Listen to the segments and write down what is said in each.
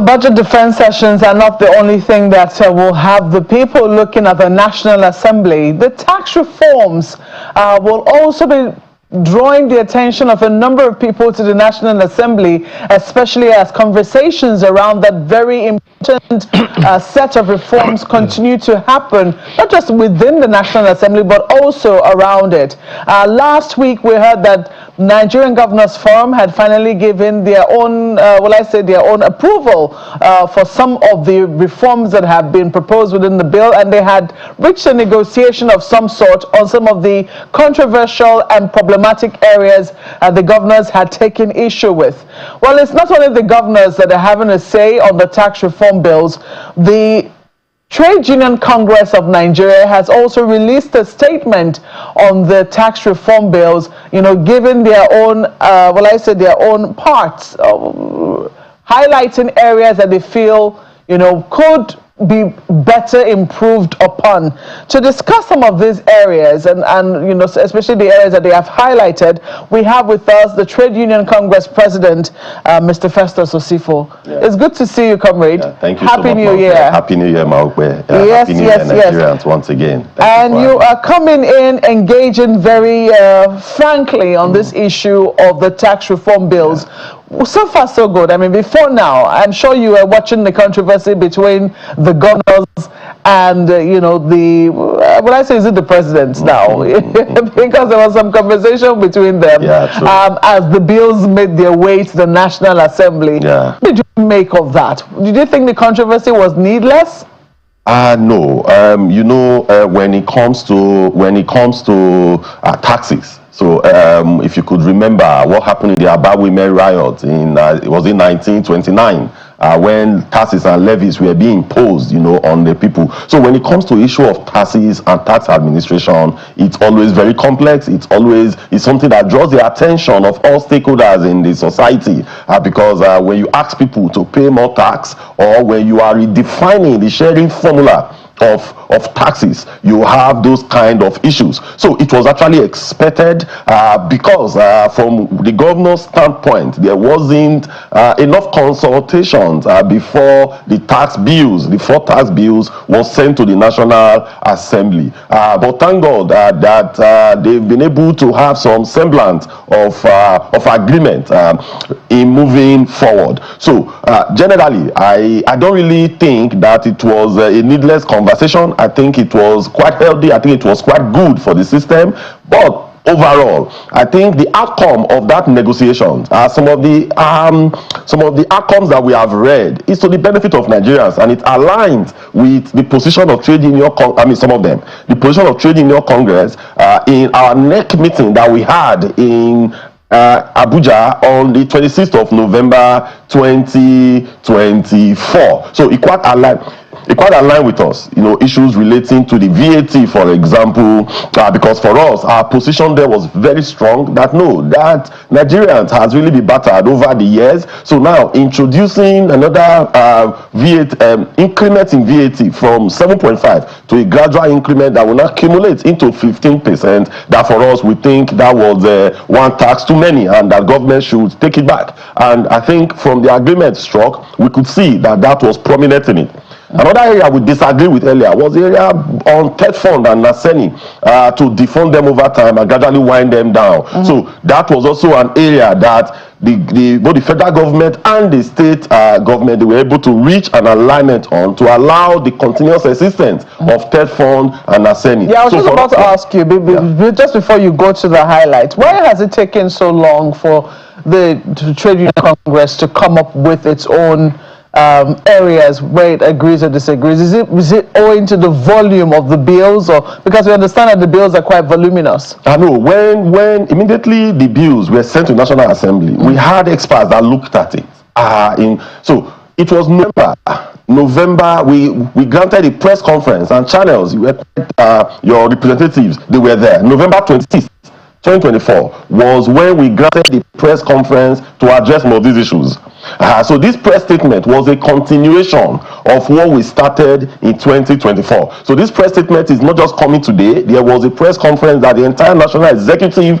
the budget defense sessions are not the only thing that will have the people looking at the National Assembly. The tax reforms will also be drawing the attention of a number of people to the National Assembly, especially as conversations around that very important set of reforms continue to happen, not just within the National Assembly, but also around it. Last week, we heard that Nigerian Governors Forum had finally given their own, their own approval for some of the reforms that have been proposed within the bill, and they had reached a negotiation of some sort on some of the controversial and problematic areas the governors had taken issue with. Well, it's not only the governors that are having a say on the tax reform bills. The Trade Union Congress of Nigeria has also released a statement on the tax reform bills, giving their own, their own parts, highlighting areas that they feel, could be better improved upon. To discuss some of these areas and especially the areas that they have highlighted, we have with us the Trade Union Congress President, Mr. Festus Usifo. Yeah. It's good to see you, comrade. Yeah, thank you. Happy so much, New Year. Happy New Year, Maukwe. Yes, Happy New Year, Nigerians, once again. And you are coming in, engaging very frankly on this issue of the tax reform bills. Yeah. So far, so good. I mean, before now, I'm sure you were watching the controversy between the governors and, is it the president now? Because there was some conversation between them as the bills made their way to the National Assembly. Yeah. What did you make of that? Did you think the controversy was needless? No. When it comes to taxes. So if you could remember what happened in the Aba Women riot it was in 1929 when taxes and levies were being imposed, on the people. So when it comes to issue of taxes and tax administration, it's always very complex. It's something that draws the attention of all stakeholders in the society because when you ask people to pay more tax or when you are redefining the sharing formula of taxes, you have those kind of issues. So it was actually expected because from the governor's standpoint, there wasn't enough consultations before the four tax bills was sent to the National Assembly. But thank God that they've been able to have some semblance of agreement in moving forward. So generally, I don't really think that it was a needless conversation. I think it was quite healthy. I think it was quite good for the system. But overall, I think the outcome of that negotiation, some of the outcomes that we have read, is to the benefit of Nigerians, and it aligns with the position of Trade Union. The position of Trade Union Congress in our NEC meeting that we had in Abuja on the 26th of November 2024. So it quite aligned with us, issues relating to the VAT, for example, because for us, our position there was very strong that Nigerians has really been battered over the years. So now introducing another VAT increment in VAT from 7.5 to a gradual increment that will now accumulate into 15%, that for us, we think that was one tax too many and that government should take it back. And I think from the agreement struck, we could see that was prominent in it. Another area we disagreed with earlier was the area on TED fund and Naseni to defund them over time and gradually wind them down. Mm-hmm. So that was also an area that both the federal government and the state government, they were able to reach an alignment on to allow the continuous existence of TED fund and Naseni. Yeah, I was just about to ask you, just before you go to the highlights, why has it taken so long for the Trade Union Congress to come up with its own areas where it agrees or disagrees? Is it owing to the volume of the bills, or because we understand that the bills are quite voluminous? I know when immediately the bills were sent to National Assembly, we had experts that looked at it. So it was November. We granted a press conference and channels. Your representatives, they were there. November 26th. 2024 was when we granted the press conference to address more of these issues. So this press statement was a continuation of what we started in 2024. So this press statement is not just coming today. There was a press conference that the entire National Executive,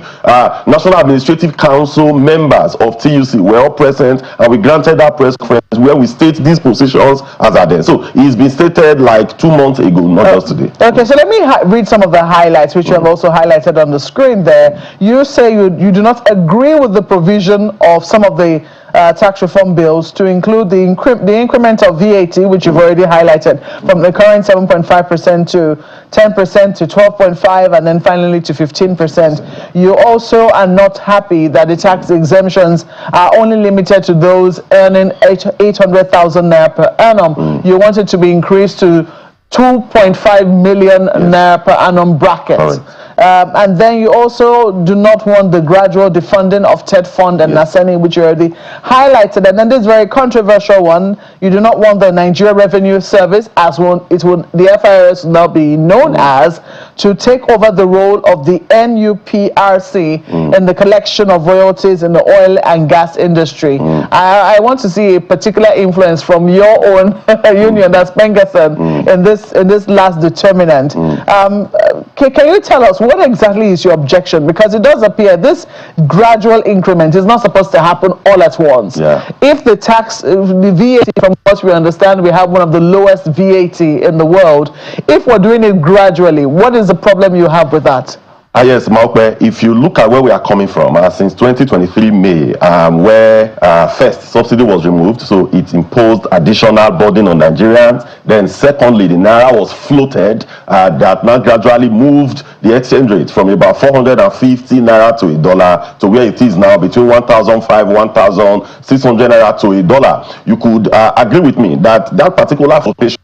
National Administrative Council members of TUC were all present, and we granted that press conference where we state these positions as are there. So it's been stated like 2 months ago, not just today. Okay, so let me read some of the highlights, which you have also highlighted on the screen there. You say you do not agree with the provision of some of the tax reform bills to include the increment of VAT, which you've already highlighted, from the current 7.5% to 10% to 12.5%, and then finally to 15%. You also are not happy that the tax exemptions are only limited to those earning 800,000 naira per annum. You want it to be increased to 2.5 million naira per annum brackets. And then you also do not want the gradual defunding of TED Fund and Naseni, which you already highlighted. And then this very controversial one, you do not want the Nigeria Revenue Service, as the FIRS will now be known as, to take over the role of the NUPRC in the collection of royalties in the oil and gas industry. I want to see a particular influence from your own union, that's Pengasan, in this last determinant. Can you tell us what exactly is your objection? Because it does appear this gradual increment is not supposed to happen all at once. If the tax, the VAT, from what we understand, we have one of the lowest VAT in the world. If we're doing it gradually, what is the problem you have with that? Yes, Maokwe, if you look at where we are coming from, since 2023 May, where first subsidy was removed, so it imposed additional burden on Nigerians. Then secondly, the Naira was floated, that now gradually moved the exchange rate from about 450 Naira to $1 to where it is now between 1,500, 1,600 Naira to $1. You could agree with me that that particular flotation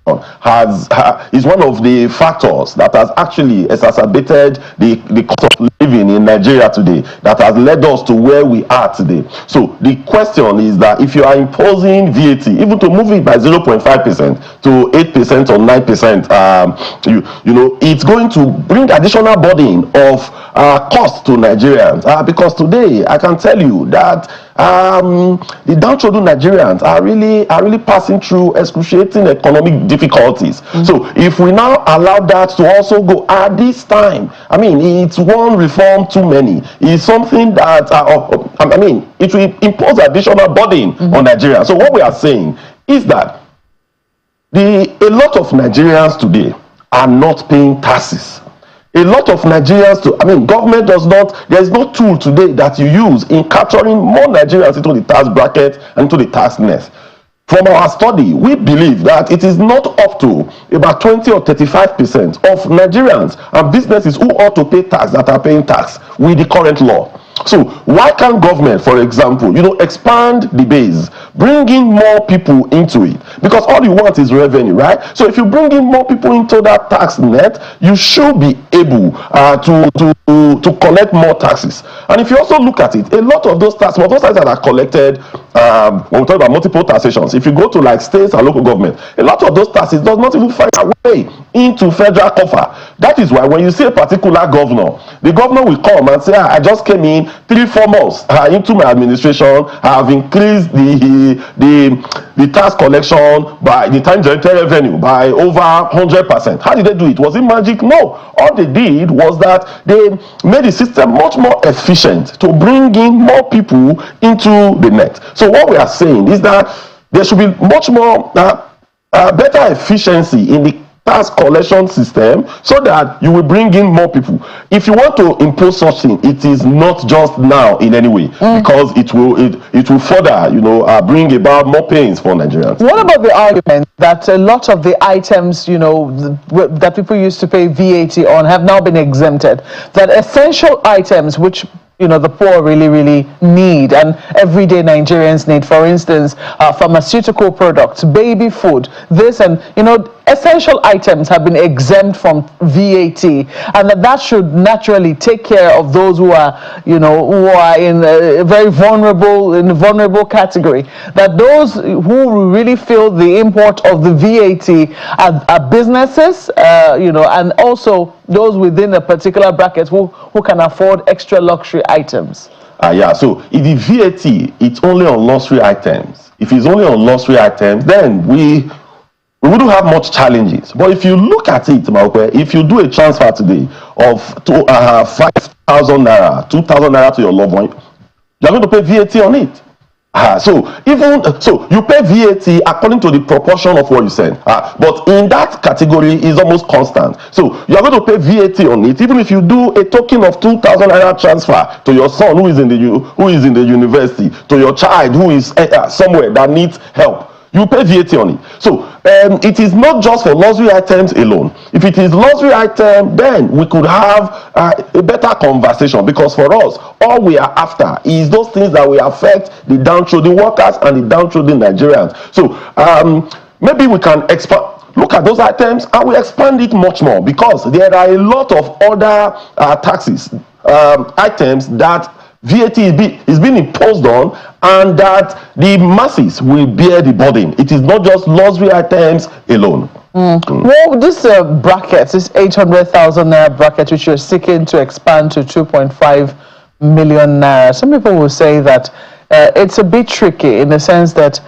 is one of the factors that has actually exacerbated the cost of living in Nigeria today, that has led us to where we are today. So the question is that if you are imposing VAT, even to move it by 0.5% to 8% or 9%, you know, it's going to bring additional burden of cost to Nigerians. Because today, I can tell you that the downtrodden Nigerians are really passing through excruciating economic difficulties. So if we now allow that to also go at this time, I mean, it's one reform too many. It's something that I mean, it will impose additional burden on Nigerians. So what we are saying is that a lot of Nigerians today are not paying taxes. A lot of Nigerians, government does not, there is no tool today that you use in capturing more Nigerians into the tax bracket and into the tax nest. From our study, we believe that it is not up to about 20 or 35% of Nigerians and businesses who ought to pay tax that are paying tax with the current law. So why can't government, for example, expand the base, bring in more people into it? Because all you want is revenue, right? So if you bring in more people into that tax net, you should be able to collect more taxes. And if you also look at it, a lot of those taxes that are collected, when we talk about multiple taxations, if you go to like states and local government, a lot of those taxes does not even find a way into federal coffer. That is why when you see a particular governor, the governor will come and say, I just came in 3-4 months into my administration, I have increased the tax collection by the time generated revenue by over 100%. How did they do it? Was it magic? No. All they did was that they made the system much more efficient to bring in more people into the net. So what we are saying is that there should be much more better efficiency in the tax collection system so that you will bring in more people. If you want to impose such thing, it is not just now in any way, because it will further bring about more pains for Nigerians. What about the argument that a lot of the items that people used to pay VAT on have now been exempted, that essential items which the poor really need and everyday Nigerians need, for instance, pharmaceutical products, baby food, this and essential items have been exempt from VAT, and that should naturally take care of those who are in a very vulnerable category. That those who really feel the import of the VAT are businesses, and also those within a particular bracket who can afford extra luxury items. So if the VAT it's only on luxury items, if it's only on luxury items, then we we wouldn't have much challenges. But if you look at it, Maupe, if you do a transfer today of 5,000 naira, 2,000 naira to your loved one, you're going to pay VAT on it. So you pay VAT according to the proportion of what you send. But in that category is almost constant. So you are going to pay VAT on it, even if you do a token of 2,000 naira transfer to your son who is in the university, to your child who is somewhere that needs help. You pay VAT on it. So it is not just for luxury items alone. If it is luxury item, then we could have a better conversation, because for us, all we are after is those things that will affect the downtrodden workers and the downtrodden Nigerians. So maybe we can look at those items and we expand it much more, because there are a lot of other taxes, items that VAT is being imposed on, and that the masses will bear the burden. It is not just luxury items alone. Well, this bracket, this 800,000 naira bracket, which you're seeking to expand to 2.5 million naira, some people will say that it's a bit tricky, in the sense that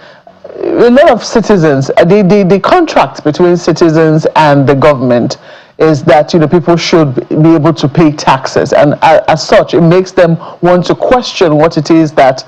a lot of citizens, the contract between citizens and the government is that, you know, people should be able to pay taxes, and as such, it makes them want to question what it is that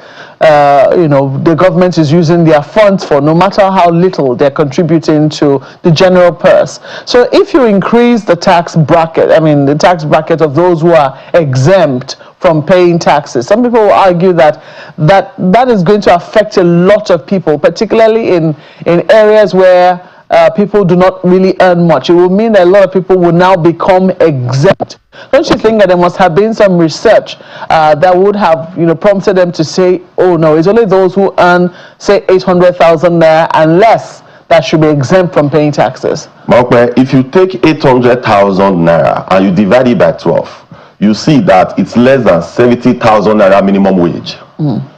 you know, the government is using their funds for, no matter how little they're contributing to the general purse. So if you increase the tax bracket, the tax bracket of those who are exempt from paying taxes, some people will argue that that is going to affect a lot of people, particularly in areas where people do not really earn much. It will mean that a lot of people will now become exempt. Don't you think that there must have been some research that would have, you know, prompted them to say, oh no, it's only those who earn, say, 800,000 naira and less that should be exempt from paying taxes? Maupe, if you take 800,000 naira and you divide it by 12, you see that it's less than 70,000 naira minimum wage.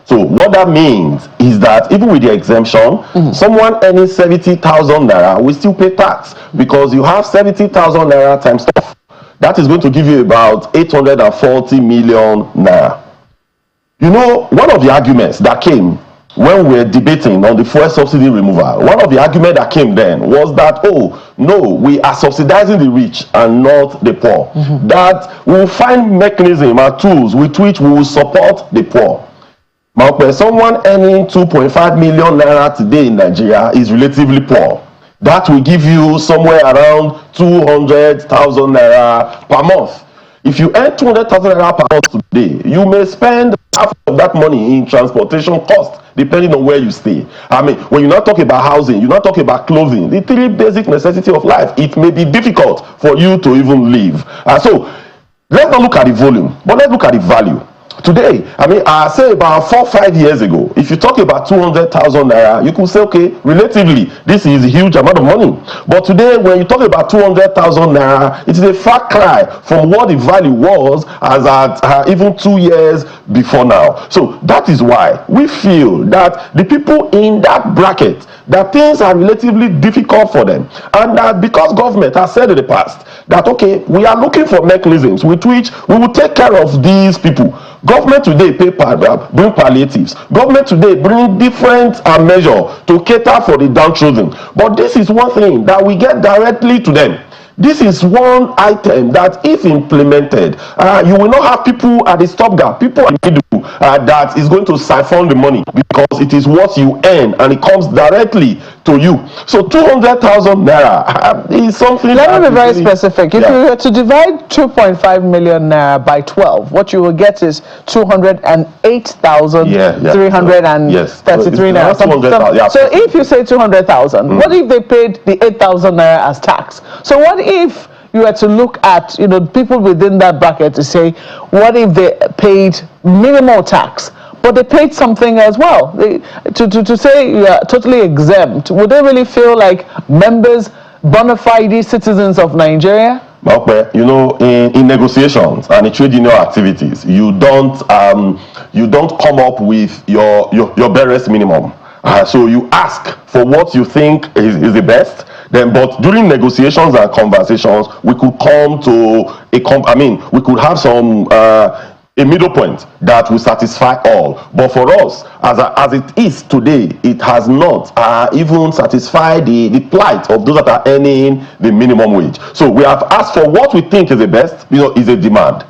So what that means is that even with the exemption, someone earning 70,000 naira will still pay tax, because you have 70,000 naira times 12. That is going to give you about 840 million naira. You know, one of the arguments that came when we were debating on the fuel subsidy removal, one of the arguments that came then was that, oh, no, we are subsidizing the rich and not the poor. That we will find mechanisms and tools with which we will support the poor. Maupe, someone earning 2.5 million naira today in Nigeria is relatively poor. That will give you somewhere around 200,000 naira per month. If you earn 200,000 naira per month today, you may spend half of that money in transportation costs, depending on where you stay. When you're not talking about housing, you're not talking about clothing, the three basic necessities of life, it may be difficult for you to even live. So let's not look at the volume, but let's look at the value. Today, I say about 4 or 5 years ago, if you talk about 200,000 naira, you could say, okay, relatively, this is a huge amount of money. But today, when you talk about 200,000 naira, it is a far cry from what the value was as at even 2 years before now. So that is why we feel that the people in that bracket, that things are relatively difficult for them, and that because government has said in the past that, okay, we are looking for mechanisms with which we will take care of these people. Government today bring palliatives. Government today bring different measures to cater for the downtrodden. But this is one thing that we get directly to them. This is one item that, if implemented, you will not have people at the stopgap, people in the middle, that is going to siphon the money, because it is what you earn and it comes directly to you. So 200,000 naira is something. Let me be very specific. If you were to divide 2.5 million naira by 12, what you will get is 208,333 naira. So if you say 200,000, what if they paid the 8,000 naira as tax? So what if you were to look at, you know, people within that bracket to say, what if they paid minimal tax, but they paid something as well? To say you are totally exempt, would they really feel like members, bona fide citizens of Nigeria? You know, in negotiations and in trade union activities, you don't come up with your barest minimum. So you ask for what you think is the best. But during negotiations and conversations, we could come to we could have some a middle point that will satisfy all. But for us, as it is today, it has not even satisfied the plight of those that are earning the minimum wage. So we have asked for what we think is the best, is a demand.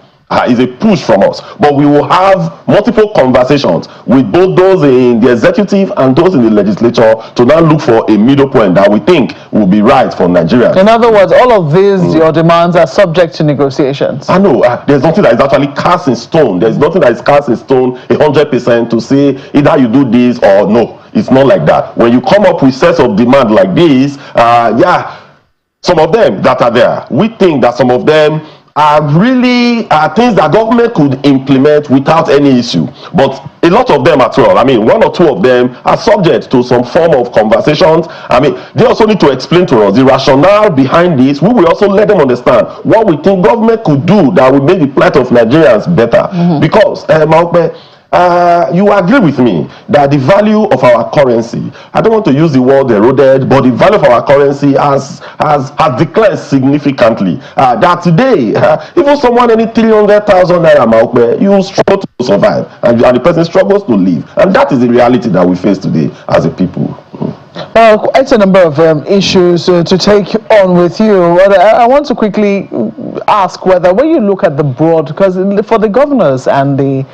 Is a push from us, but we will have multiple conversations with both those in the executive and those in the legislature to now look for a middle point that we think will be right for Nigerians. In other words, all of these, your demands are subject to negotiations. I know there's nothing that is actually cast in stone. There's nothing that is cast in stone 100% to say either you do this or no. It's not like that. When you come up with sets of demand like this, some of them that are there, we think that some of them are really things that government could implement without any issue, but a lot of them as well, I mean, one or two of them are subject to some form of conversations. I mean, they also need to explain to us the rationale behind this. We will also let them understand what we think government could do that will make the plight of Nigerians better. Because you agree with me that the value of our currency, I don't want to use the word eroded, but the value of our currency has declined significantly. That today, even someone any 300,000 naira, you struggle to survive, and the person struggles to live. And that is the reality that we face today as a people. Well, quite a number of issues to take on with you. I want to quickly ask whether, when you look at the broad, because for the governors and the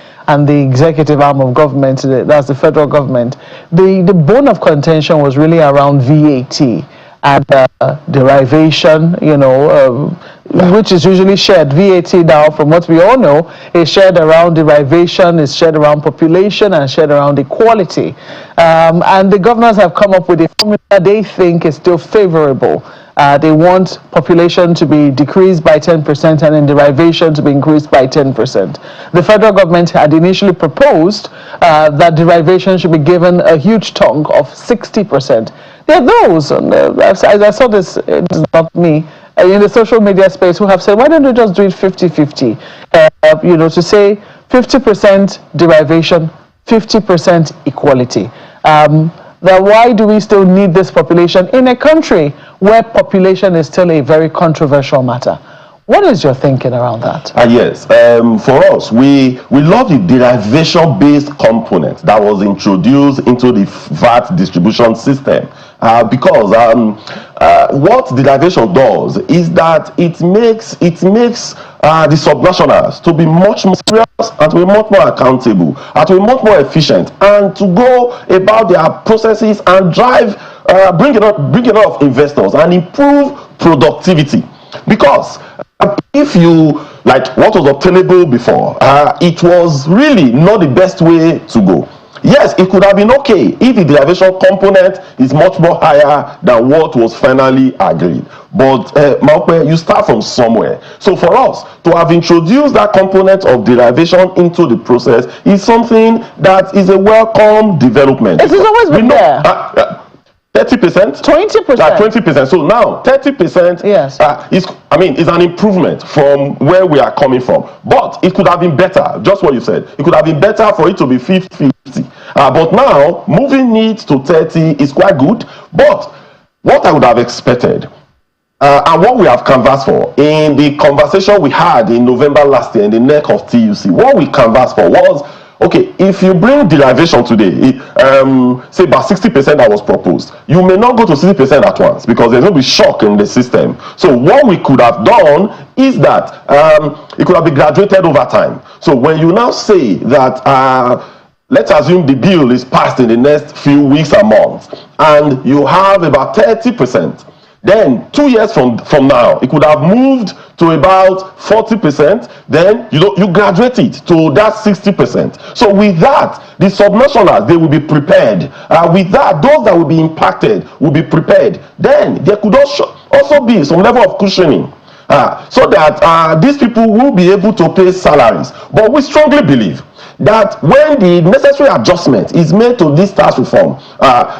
executive arm of government, that's the federal government, the bone of contention was really around VAT and derivation, which is usually shared. VAT now, from what we all know, is shared around derivation, is shared around population, and shared around equality. And the governors have come up with a formula they think is still favorable. They want population to be decreased by 10% and then derivation to be increased by 10%. The federal government had initially proposed that derivation should be given a huge chunk of 60%. There are those, as I saw this, it's not me, in the social media space, who have said, why don't we just do it 50-50? To say 50% derivation, 50% equality. That why do we still need this population in a country where population is still a very controversial matter? What is your thinking around that? Yes, for us, we love the derivation-based component that was introduced into the VAT distribution system. Because what derivation does is that it makes the subnationals to be much more serious and to be much more accountable and to be much more efficient and to go about their processes and drive, bring a lot of investors and improve productivity. Because if you, like what was obtainable before, it was really not the best way to go. Yes, it could have been okay if the derivation component is much more higher than what was finally agreed. But you start from somewhere. So for us to have introduced that component of derivation into the process is something that is a welcome development. It has always been there. 30%? 20%. 20%. So now 30% yes. is an improvement from where we are coming from. But it could have been better, just what you said. It could have been better for it to be 50-50. But now moving it to 30 is quite good. But what I would have expected and what we have canvassed for in the conversation we had in November last year in the neck of TUC, what we canvassed for was, okay, if you bring derivation today, say about 60% that was proposed, you may not go to 60% at once because there's going to be shock in the system. So what we could have done is that it could have been graduated over time. So when you now say that, let's assume the bill is passed in the next few weeks and months, and you have about 30%, then 2 years from now, it could have moved to about 40%, then you graduate it to that 60%. So with that, the subnationals, they will be prepared. With that, those that will be impacted will be prepared. Then there could also be some level of cushioning. So that these people will be able to pay salaries. But we strongly believe that when the necessary adjustment is made to this tax reform,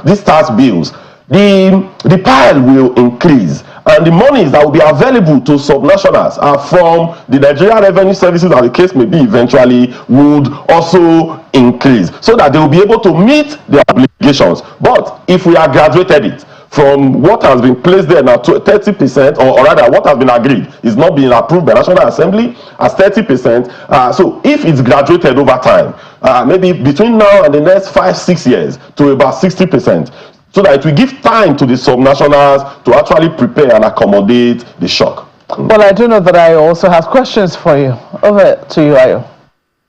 these tax bills, the pile will increase, and the monies that will be available to subnationals from the Nigerian Revenue Services, as the case may be eventually, would also increase, so that they will be able to meet their obligations. But if we have graduated it from what has been placed there now to 30%, or rather what has been agreed is not being approved by National Assembly as 30%. So if it's graduated over time, maybe between now and the next 5-6 years to about 60%, so that it will give time to the subnationals to actually prepare and accommodate the shock. Well, I do know that I also have questions for you. Over to you, Ayo.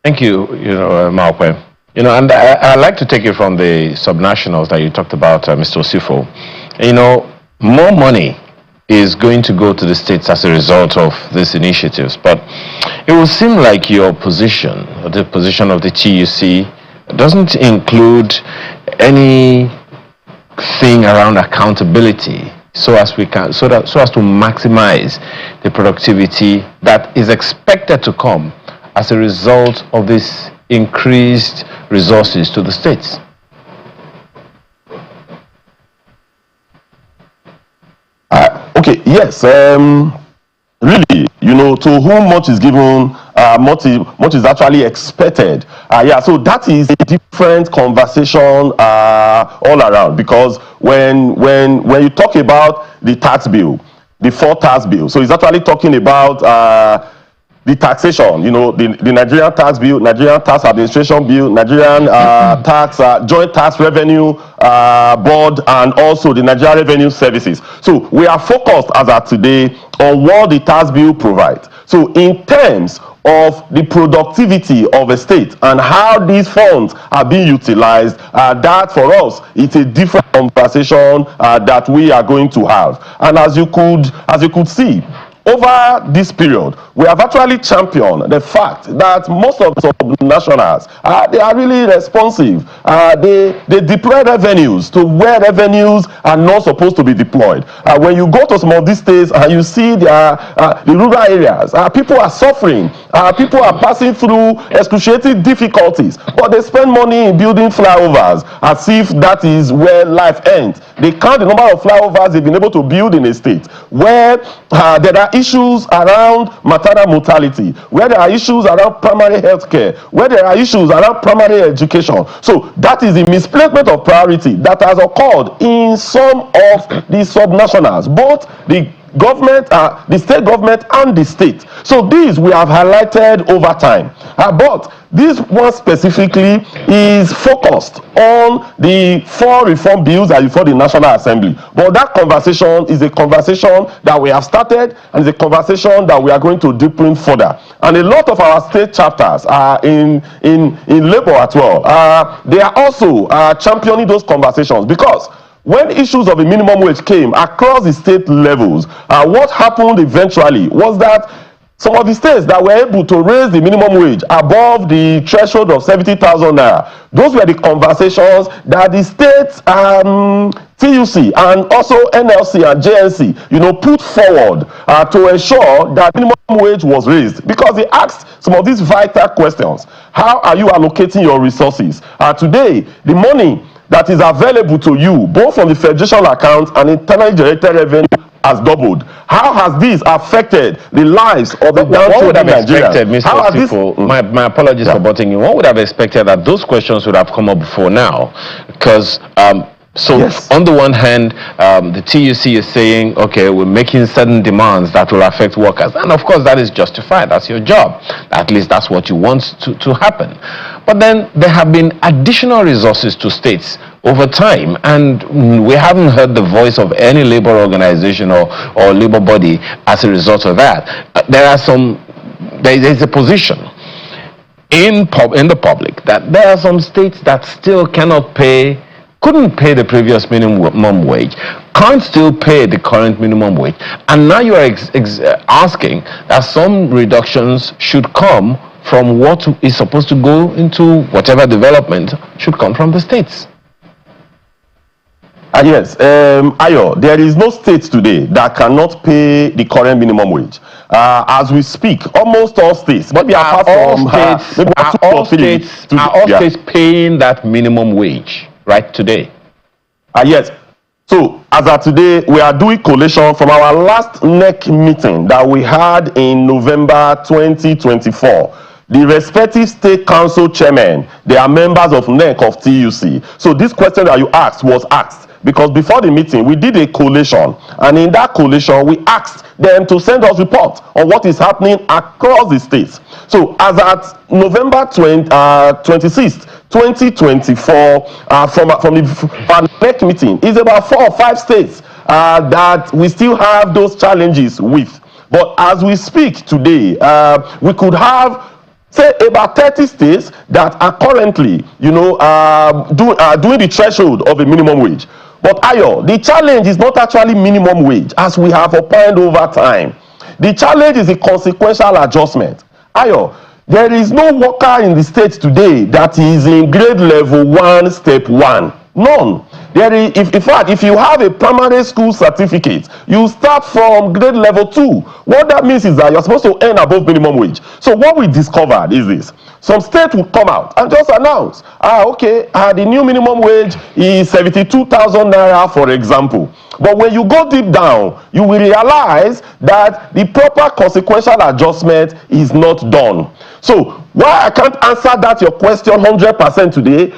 Thank you, Malkwe. And I'd like to take it from the subnationals that you talked about, Mr. Usifo. More money is going to go to the states as a result of these initiatives, but it will seem like your position, the position of the TUC, doesn't include anything around accountability, so as to maximize the productivity that is expected to come as a result of this increased resources to the states. Okay, yes, really, to whom much is given, much is actually expected. So that is a different conversation all around, because when you talk about the tax bill, the 4th tax bill, so it's actually talking about the taxation, the Nigerian tax bill, Nigerian tax administration bill, Nigerian tax joint tax revenue board, and also the Nigerian revenue services. So we are focused as at today on what the tax bill provides. So in terms of the productivity of a state and how these funds are being utilized, that for us it's a different conversation that we are going to have. And as you could see, over this period, we have actually championed the fact that most of the nationals, they are really responsive. They deploy revenues to where revenues are not supposed to be deployed. When you go to some of these states and you see the rural areas, people are suffering. People are passing through excruciating difficulties, but they spend money in building flyovers as if that is where life ends. They count the number of flyovers they've been able to build in a state where there are issues around maternal mortality, where there are issues around primary health care, where there are issues around primary education. So that is the misplacement of priority that has occurred in some of the subnationals, both the government, the state government and the state. So these we have highlighted over time, but this one specifically is focused on the 4 reform bills that are before the National Assembly. But that conversation is a conversation that we have started, and is a conversation that we are going to deepen further. And a lot of our state chapters are in labor as well. They are also championing those conversations, because when issues of a minimum wage came across the state levels, what happened eventually was that some of the states that were able to raise the minimum wage above the threshold of 70,000 naira, those were the conversations that the states, TUC and also NLC and JNC, put forward to ensure that minimum wage was raised, because they asked some of these vital questions. How are you allocating your resources? Today, the money that is available to you, both from the federation account and internally generated revenue, has doubled. How has this affected the lives of the downtrodden Nigerians? Mr. Usifo, my apologies for butting in. One would have expected that those questions would have come up before now, because yes. On the one hand, the TUC is saying, okay, we're making certain demands that will affect workers, and of course that is justified. That's your job. At least that's what you want to happen. But then there have been additional resources to states over time, and we haven't heard the voice of any labor organization or labor body as a result of that. There is a position in the public that there are some states that still couldn't pay the previous minimum wage, can't still pay the current minimum wage, and now you are asking that some reductions should come from what is supposed to go into whatever development should come from the states. Yes, Ayo, there is no state today that cannot pay the current minimum wage. As we speak, almost all states, maybe apart from all states paying that minimum wage right today? Yes. So as of today, we are doing collation from our last NEC meeting that we had in November 2024. The respective state council chairmen, they are members of NEC of TUC. So this question that you asked was asked. because before the meeting we did a collation, and in that collation we asked them to send us reports on what is happening across the states. So as at November 26th 2024, from the next meeting, is about 4 or 5 states that we still have those challenges with. But as we speak today, we could have, say, about 30 states that are currently, doing the threshold of a minimum wage. But Ayo, the challenge is not actually minimum wage, as we have opined over time. The challenge is a consequential adjustment. Ayo, there is no worker in the state today that is in grade level 1, step 1. None. There is, in fact, if you have a primary school certificate, you start from grade level 2. What that means is that you're supposed to earn above minimum wage. So what we discovered is this. Some states will come out and just announce, the new minimum wage is 72,000 naira, for example. But when you go deep down, you will realize that the proper consequential adjustment is not done. So why I can't answer that your question 100% today,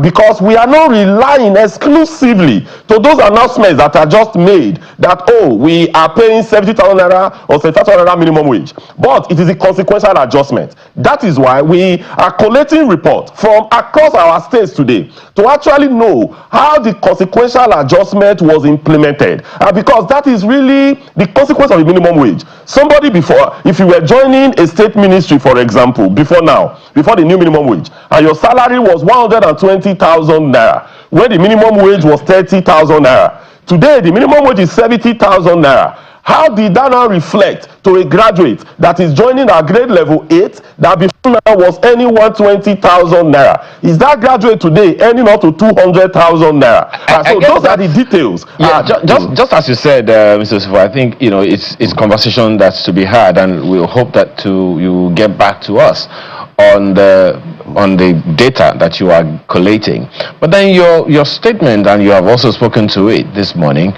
because we are not relying exclusively to those announcements that are just made that, we are paying 70,000 naira or 70,000 naira minimum wage. But it is a consequential adjustment. That is why we are collating reports from across our states today to actually know how the consequential adjustment was implemented. Because that is really the consequence of the minimum wage. Somebody before, if you were joining a state ministry, for example, before the new minimum wage, and your salary was 120,000 naira, where the minimum wage was 30,000 naira. Today, the minimum wage is 70,000 naira. How did that now reflect to a graduate that is joining our grade level 8 that before now was earning 120,000 naira? Is that graduate today earning up to 200,000 naira? So those are the details. Yeah, just as you said, Mr. Usifo, I think it's conversation that's to be had, and we'll hope that you get back to us on the data that you are collating. But then your statement, and you have also spoken to it this morning,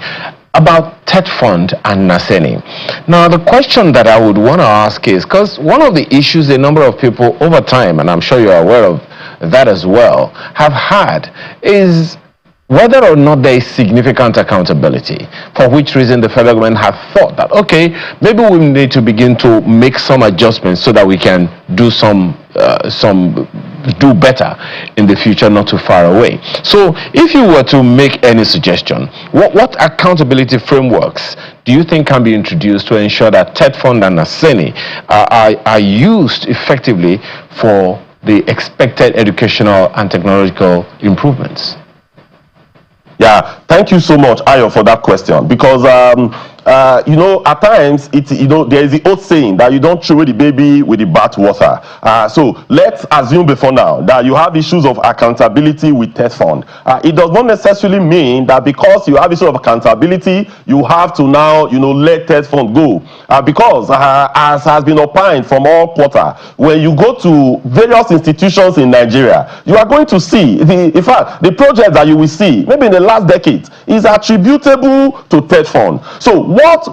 about TET Fund and Naseni. Now, the question that I would want to ask is, because one of the issues a number of people over time, and I'm sure you're aware of that as well, have had is whether or not there is significant accountability, for which reason the federal government have thought that, maybe we need to begin to make some adjustments so that we can do do better in the future, not too far away. So if you were to make any suggestion, what accountability frameworks do you think can be introduced to ensure that TET Fund and Naseni are used effectively for the expected educational and technological improvements? Yeah, thank you so much, Ayo, for that question. Because at times there is the old saying that you don't throw away the baby with the bathwater. So let's assume before now that you have issues of accountability with TET Fund. It does not necessarily mean that because you have issues of accountability, you have to now let TET Fund go. Because as has been opined from all quarter, when you go to various institutions in Nigeria, you are going to see in fact the project that you will see maybe in the last decade is attributable to TET Fund. So what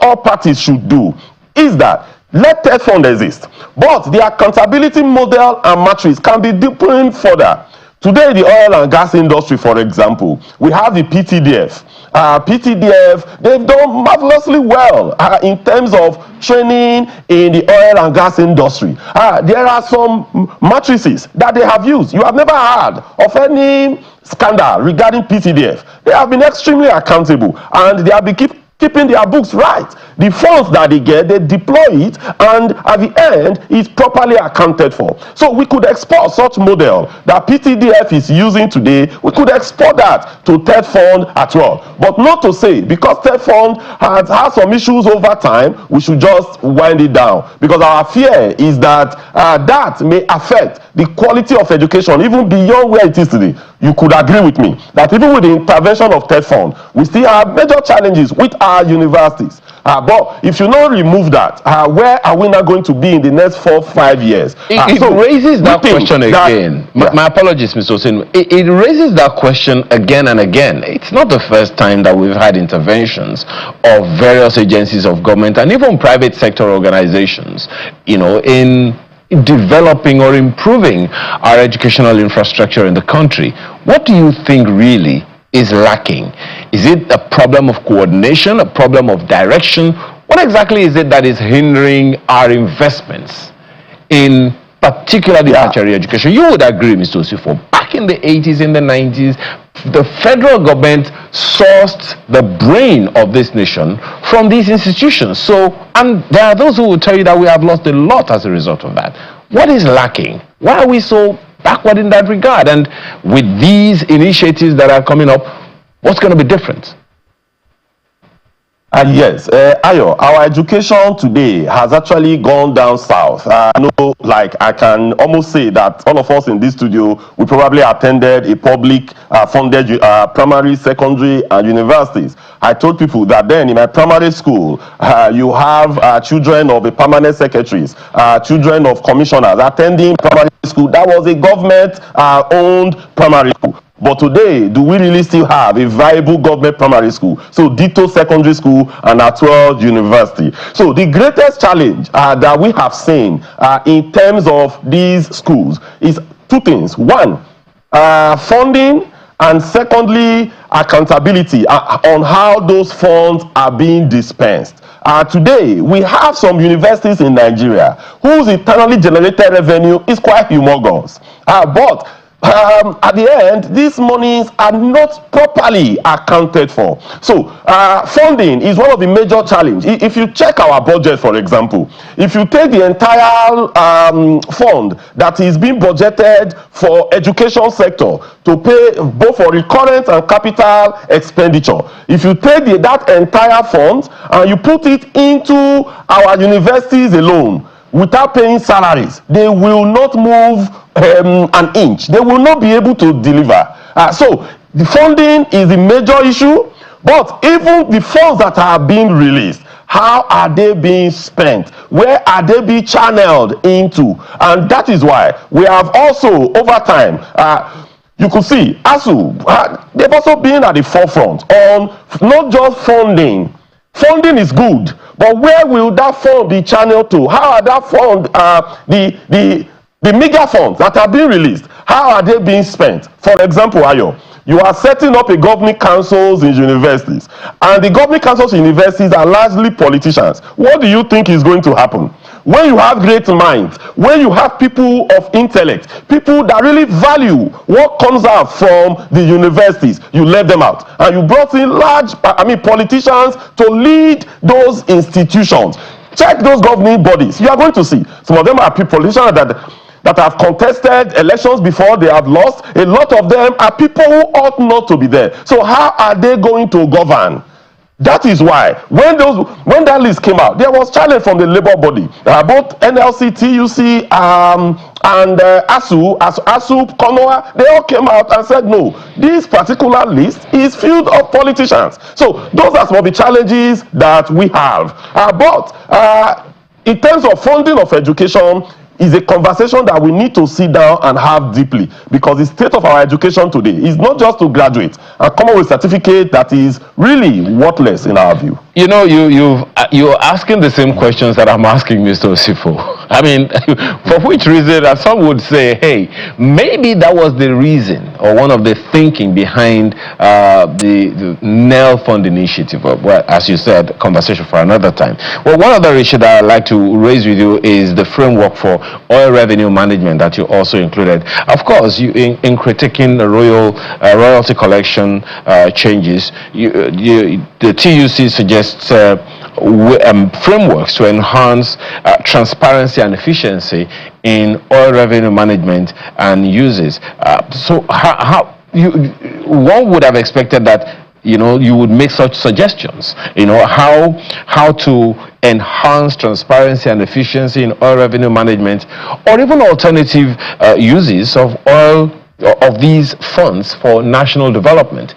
all parties should do is that let TET Fund exist, but the accountability model and matrix can be deepened further. Today, the oil and gas industry, for example, we have the PTDF. PTDF, they've done marvelously well in terms of training in the oil and gas industry. There are some matrices that they have used. You have never heard of any scandal regarding PTDF. They have been extremely accountable, and they have been keeping their books right. The funds that they get, they deploy it, and at the end, it's properly accounted for. So we could export such model that PTDF is using today. We could export that to TET Fund as well. But not to say, because TET Fund has had some issues over time, we should just wind it down. Because our fear is that that may affect the quality of education even beyond where it is today. You could agree with me that even with the intervention of TET Fund, we still have major challenges with our universities. But if you not remove that, where are we now going to be in the next 4-5 years? It raises that question again. My apologies, Mr. Osin. It raises that question again and again. It's not the first time that we've had interventions of various agencies of government and even private sector organizations, in developing or improving our educational infrastructure in the country. What do you think really is lacking? Is it a problem of coordination, a problem of direction? What exactly is it that is hindering our investments in particularly tertiary education? You would agree, Mr. Usifo, back in the 80s, in the 90s, the federal government sourced the brain of this nation from these institutions. So, and there are those who will tell you that we have lost a lot as a result of that. What is lacking? Why are we so backward in that regard? And with these initiatives that are coming up, what's going to be different? Yes, Ayo, our education today has actually gone down south. No, like I can almost say that all of us in this studio, we probably attended a public funded primary, secondary, and universities. I told people that then in my primary school, you have children of the permanent secretaries, children of commissioners attending primary school. That was a government owned primary school. But today, do we really still have a viable government primary school? So ditto secondary school and at 12 university. So the greatest challenge that we have seen in terms of these schools is two things. One, funding, and secondly, accountability on how those funds are being dispensed. Today, we have some universities in Nigeria whose internally generated revenue is quite humongous. But at the end, these monies are not properly accounted for. So funding is one of the major challenges. If you check our budget, for example, if you take the entire fund that is being budgeted for education sector to pay both for recurrent and capital expenditure, if you take that entire fund and you put it into our universities alone, without paying salaries, they will not move an inch. They will not be able to deliver. So the funding is a major issue, but even the funds that are being released, how are they being spent? Where are they being channeled into? And that is why we have also, over time, you could see ASU, they've also been at the forefront on not just funding. Funding is good, but where will that fund be channeled to? How are that fund, the mega funds that are being released, how are they being spent? For example, Ayo, you are setting up a governing councils in universities, and the governing councils in universities are largely politicians. What do you think is going to happen? When you have great minds, when you have people of intellect, people that really value what comes out from the universities, you let them out. And you brought in politicians to lead those institutions. Check those governing bodies. You are going to see some of them are politicians that have contested elections before, they have lost. A lot of them are people who ought not to be there. So how are they going to govern? That is why when that list came out, there was challenge from the labor body. Both NLC, TUC, and ASU, Konoa, they all came out and said, no, this particular list is filled of politicians. So those are some of the challenges that we have. But in terms of funding of education, is a conversation that we need to sit down and have deeply, because the state of our education today is not just to graduate and come up with a certificate that is really worthless in our view. You know, you're asking the same questions that I'm asking Mr. Usifo. I mean, for which reason, some would say, hey, maybe that was the reason or one of the thinking behind the NEL Fund initiative. Well, as you said, conversation for another time. Well, one other issue that I'd like to raise with you is the framework for oil revenue management that you also included. Of course, in critiquing the royalty collection changes, the TUC suggests frameworks to enhance transparency and efficiency in oil revenue management and uses. So one would have expected that you would make such suggestions. How to enhance transparency and efficiency in oil revenue management, or even alternative uses of oil of these funds for national development.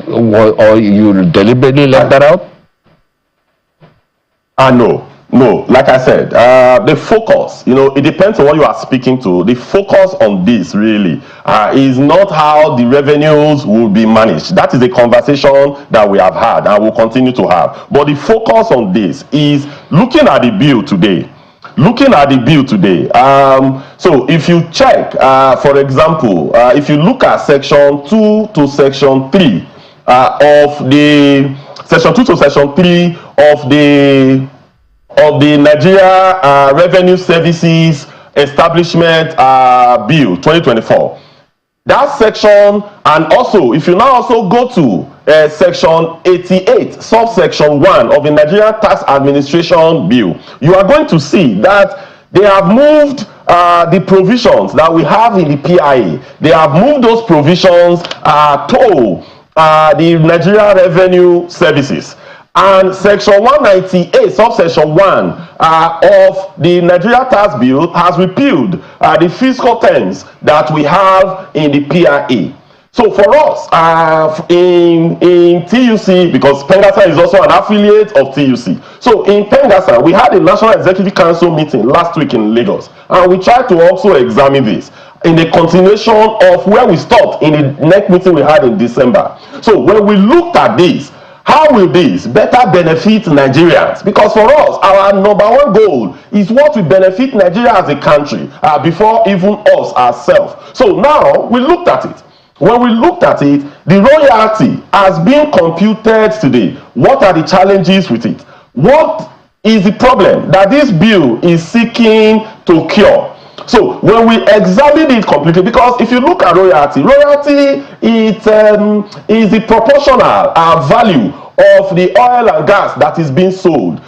Or you deliberately left that out? No, like I said, the focus, it depends on what you are speaking to. The focus on this really is not how the revenues will be managed. That is a conversation that we have had and will continue to have. But the focus on this is looking at the bill today. looking at the bill today, so if you check, for example, if you look at section 2 to section 3 of the section 2 to section 3 of the Nigeria Revenue Services Establishment Bill 2024. That section, and also if you now also go to section 88 subsection 1 of the Nigerian Tax Administration Bill, you are going to see that they have moved the provisions that we have in the PIA. They have moved those provisions to the Nigeria Revenue Services. And section 198 subsection 1 of the Nigeria Tax Bill has repealed the fiscal terms that we have in the PIA. So for us, in TUC, because Pengasa is also an affiliate of TUC. So in Pengasa, we had a National Executive Council meeting last week in Lagos. And we tried to also examine this in the continuation of where we stopped in the next meeting we had in December. So when we looked at this, how will this better benefit Nigerians? Because for us, our number one goal is what will benefit Nigeria as a country before even us ourselves. So now we looked at it. When we looked at it, the royalty has been computed today. What are the challenges with it? What is the problem that this bill is seeking to cure? So when we examine it completely, because if you look at royalty is the proportional value of the oil and gas that is being sold.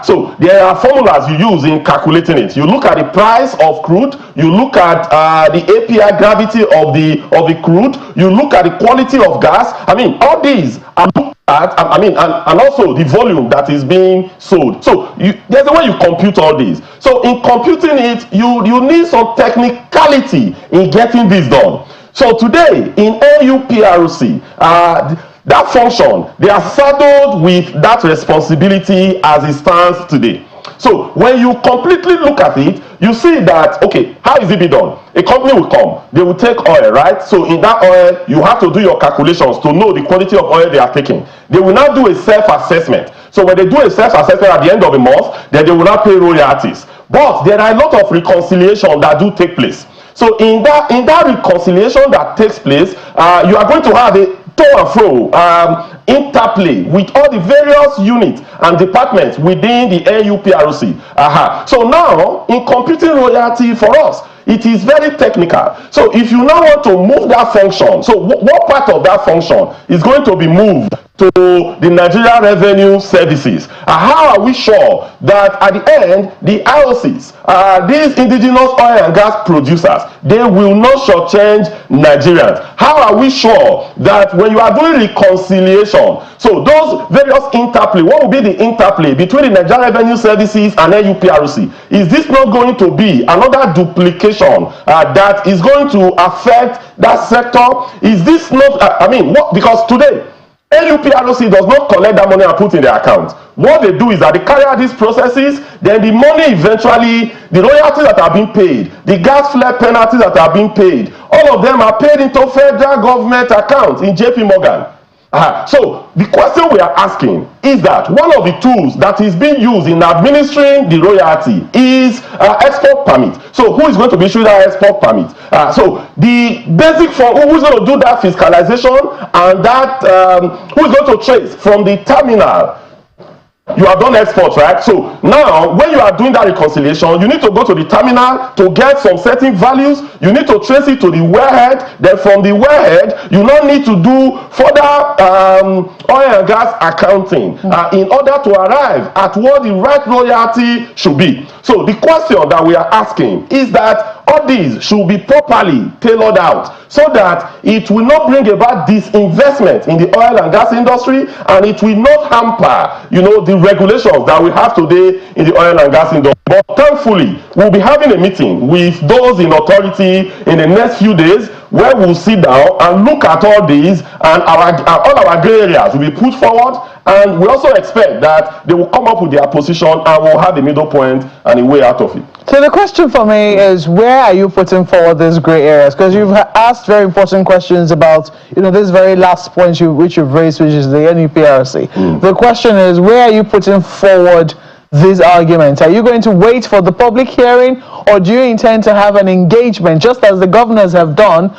So there are formulas you use in calculating it. You look at the price of crude, you look at the API gravity of the crude, you look at the quality of gas. I mean, all these are looked at, and also the volume that is being sold. So there's a way you compute all these. So in computing it, you need some technicality in getting this done. So today in NUPRC, that function, they are saddled with that responsibility as it stands today. So when you completely look at it, you see that, okay, how is it be done? A company will come, they will take oil, right? So in that oil, you have to do your calculations to know the quality of oil they are taking. They will now do a self-assessment. So when they do a self-assessment at the end of the month, then they will not pay royalties. But there are a lot of reconciliation that do take place. So in that reconciliation that takes place, you are going to have a to and fro interplay with all the various units and departments within the NUPRC. So now, in computing royalty for us, it is very technical. So if you now want to move that function, so what part of that function is going to be moved to the Nigeria Revenue Services? How are we sure that at the end, the IOCs, these indigenous oil and gas producers, they will not shortchange Nigerians? How are we sure that when you are doing reconciliation, so those various interplay, what will be the interplay between the Nigeria Revenue Services and NUPRC? Is this not going to be another duplication that is going to affect that sector? Is this not, because today, NUPRC does not collect that money and put in their account. What they do is that they carry out these processes, then the money eventually, the royalties that are being paid, the gas flare penalties that are being paid, all of them are paid into federal government accounts in JP Morgan. So the question we are asking is that one of the tools that is being used in administering the royalty is export permit. So who is going to be issuing that export permit? So the basic form, who is going to do that fiscalization, and that who is going to trace from the terminal? You have done exports, right? So now, when you are doing that reconciliation, you need to go to the terminal to get some certain values. You need to trace it to the wellhead. Then from the wellhead, you now need to do further oil and gas accounting in order to arrive at what the right royalty should be. So the question that we are asking is that all these should be properly tailored out so that it will not bring about disinvestment in the oil and gas industry, and it will not hamper, the regulations that we have today in the oil and gas industry. But thankfully, we'll be having a meeting with those in authority in the next few days, where we'll sit down and look at all these, and all our gray areas will be put forward, and we also expect that they will come up with their position and we'll have a middle point and a way out of it. So the question for me is, where are you putting forward these gray areas? Because you've asked very important questions about, this very last point which you've raised, which is the NUPRC. The question is, where are you putting forward these arguments? Are you going to wait for the public hearing, or do you intend to have an engagement, just as the governors have done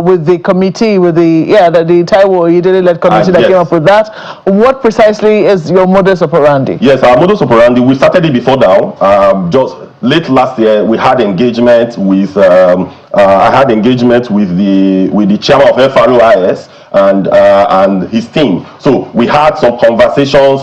with the committee, with the Taiwo Oyedele-led committee that came up with that? What precisely is your modus operandi? Yes, our modus operandi, we started it before now. Just late last year, we had engagement with I had engagement with the chairman of FROIS and his team. So we had some conversations.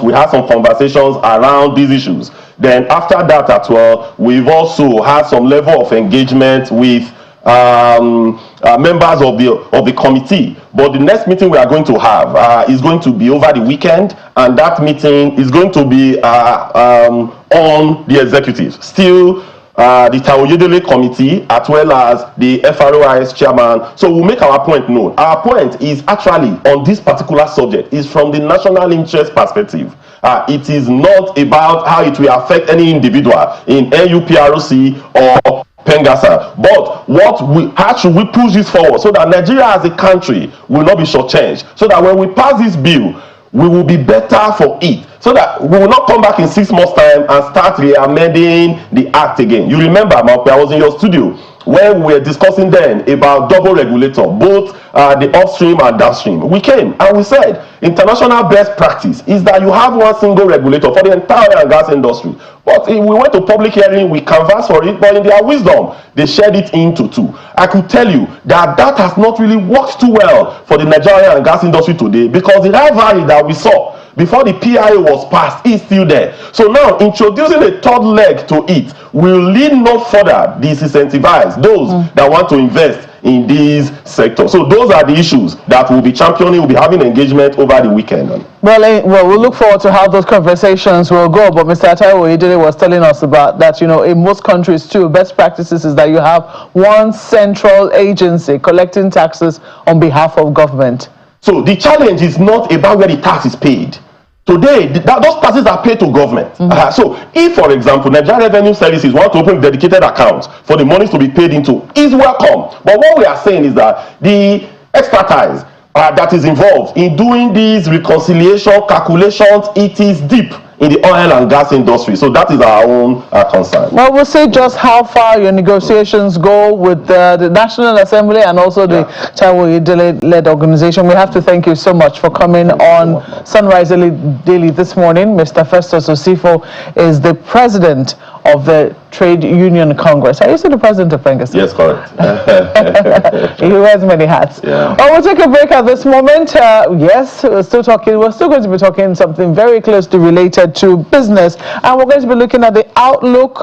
Around these issues. Then after that as well, we've also had some level of engagement with members of the committee. But the next meeting we are going to have is going to be over the weekend, and that meeting is going to be on the executives. Still, the Taiwo Oyedele committee as well as the FROIS chairman. So we'll make our point known. Our point is actually on this particular subject is from the national interest perspective. It is not about how it will affect any individual in NUPROC or Pengasa, but how should we push this forward so that Nigeria as a country will not be shortchanged, so that when we pass this bill, we will be better for it, so that we will not come back in 6 months' time and start re-amending the act again. You remember, Mape, I was in your studio when we were discussing then about double regulator, both the upstream and downstream. We came and we said international best practice is that you have one single regulator for the entire oil and gas industry. But we went to public hearing, we canvassed for it, but in their wisdom, they shared it into 2. I could tell you that has not really worked too well for the Nigerian oil and gas industry today, because the high value that we saw before the PIO was passed is still there. So now introducing a third leg to it will lead no further disincentivize those that want to invest in these sectors. So those are the issues that we'll be championing. We'll be having engagement over the weekend. Well, we'll look forward to how those conversations will go. But Mr. Taiwo Oyedele was telling us about that, in most countries too, best practices is that you have one central agency collecting taxes on behalf of government. So the challenge is not about where the tax is paid. Today, those taxes are paid to government. So if, for example, Nigeria Revenue Services want to open dedicated accounts for the monies to be paid into, is welcome. But what we are saying is that the expertise that is involved in doing these reconciliation calculations, it is deep in the oil and gas industry. So that is our own concern. Well, we'll see just how far your negotiations go with the National Assembly and also the Taiwo Oyedele-led organization. We have to thank you so much for coming on Sunrise Daily this morning. Mr. Festus Usifo is the president of the Trade Union Congress. Are you still the president of Pengasa? Yes, correct. He wears many hats. Yeah. Well, we'll take a break at this moment. Yes, we're still going to be talking something very closely related to business, and we're going to be looking at the outlook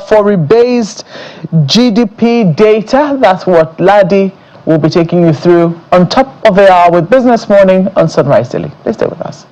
for rebased GDP data. That's what Ladi will be taking you through on top of the hour with Business Morning on Sunrise Daily. Please stay with us.